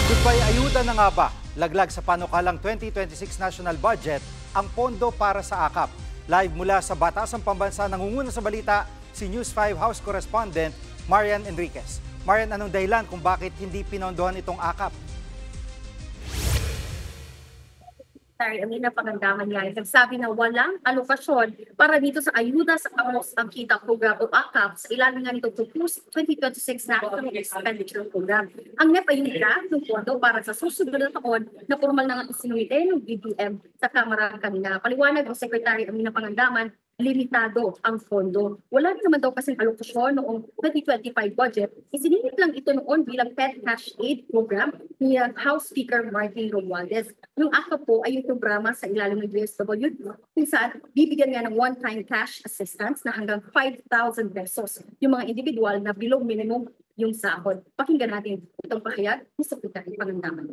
Goodbye ayuda na nga ba? Laglag sa panukalang 2026 national budget ang pondo para sa AKAP. Live mula sa Batasang Pambansa, nangunguna sa balita si News 5 House Correspondent Marian Enriquez. Marian, anong dahilan kung bakit hindi pinondohan itong AKAP? Secretary Amina Pangandaman nga nagsabi na walang alokasyon para dito sa ayuda sa Amos ang Kita Program o AKAP sa ilalim nga nito 2026 National Expenditure Program. Ang NEP ay yung pondo para sa susunod na taon na formal na nga isinumite ng BBM sa Kamara kanina. Paliwanag ng Secretary Amina Pangandaman, limitado ang pondo. Wala naman daw kasing alokasyon noong 2025 budget. Isiningit lang ito noon bilang Pet Cash Aid Program ni House Speaker Martin Romualdez. Yung AKAP po ay yung programa sa ilalim ng DSWD kung saan bibigyan nga ng one-time cash assistance na hanggang 5,000 pesos yung mga individual na below minimum yung sahod. Pakinggan natin itong pahayag ni Secretary Pangandaman.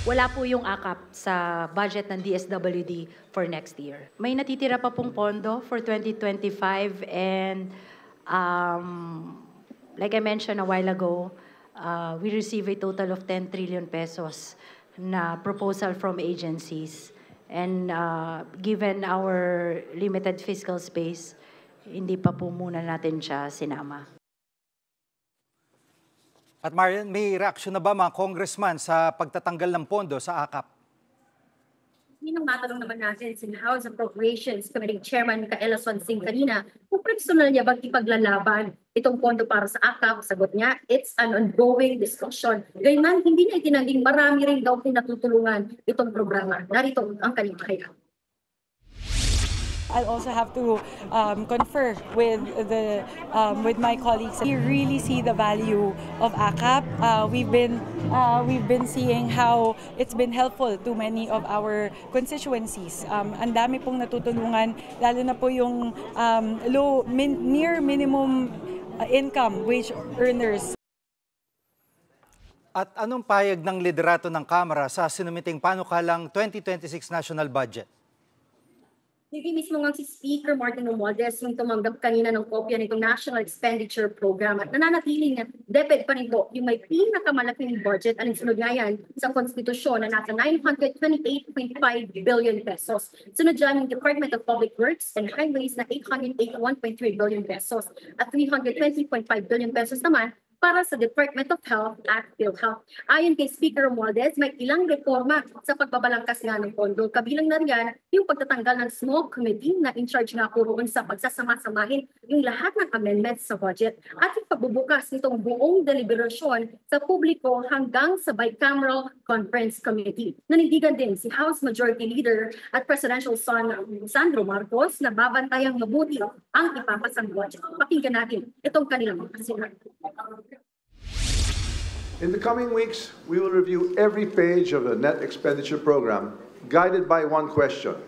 Wala po yung AKAP sa budget ng DSWD for next year. May natitira pa pong pondo for 2025 and like I mentioned a while ago, we receive a total of 10 trillion pesos na proposal from agencies. And given our limited fiscal space, hindi pa po muna natin siya sinama. At Marian, may reaksyon na ba mga congressman sa pagtatanggal ng pondo sa AKAP? Yun ang matanong naman natin sa House Appropriations Committee Chairman Micaela Swansing kanina kung personal niya bang ipaglalaban itong pondo para sa AKAP. Sagot niya, it's an ongoing discussion. Gayman, hindi niya itinanging marami rin daw pinatutulungan itong programa. Narito ang kanyang pahayag. I'll also have to confer with my colleagues. We really see the value of AKAP. We've been seeing how it's been helpful to many of our constituencies. Ang dami pong natutulungan, lalo na po yung near minimum income wage earners. At anong payag ng liderato ng Kamara sa sinumiting panukalang 2026 national budget? Hindi mismo nga si Speaker Martin Romualdez yung tumanggap kanina ng kopya nitong National Expenditure Program at nananatiling na DepEd pa rin po yung may pinakamalaking budget alinsunod nga yan sa konstitusyon na nasa 928.5 billion pesos. Sunod dyan yung Department of Public Works and Highways na 881.3 billion pesos at 320.5 billion pesos naman para sa Department of Health at PhilHealth. Ayon kay Speaker Romualdez, may ilang reforma sa pagbabalangkas nga ng pondo. Kabilang na riyan yung pagtatanggal ng small committee na in charge nga po roon sa pagsasama-samahin yung lahat ng amendments sa budget at yung pagbubukas nitong buong deliberasyon sa publiko hanggang sa Bicameral Conference Committee. Nanindigan din si House Majority Leader at Presidential Son Sandro Marcos na babantayang mabuti ang ipapasang budget. Pakinggan natin itong kanilang kasinag. In the coming weeks, we will review every page of the net expenditure program guided by one question.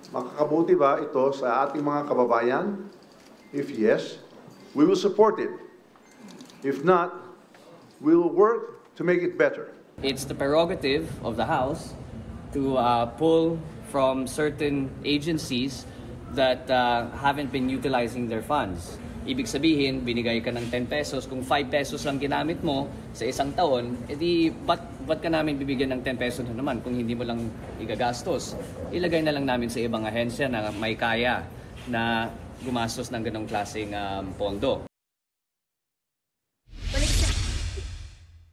Makakabuti ba ito sa ating mga kababayan? If yes, we will support it. If not, we will work to make it better. It's the prerogative of the House to pull from certain agencies that haven't been utilizing their funds. Ibig sabihin, binigay ka ng 10 pesos. Kung 5 pesos lang ginamit mo sa isang taon, edi ba't ka namin bibigyan ng 10 pesos na naman kung hindi mo lang igagastos? Ilagay na lang namin sa ibang ahensya na may kaya na gumastos ng ganong klaseng pondo.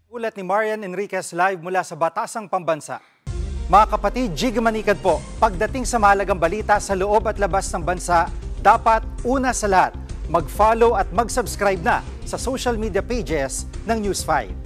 Ulat ni Marian Enriquez live mula sa Batasang Pambansa. Mga kapatid, Jig Manikad po, pagdating sa mahalagang balita sa loob at labas ng bansa, dapat una sa lahat, mag-follow at mag-subscribe na sa social media pages ng News 5.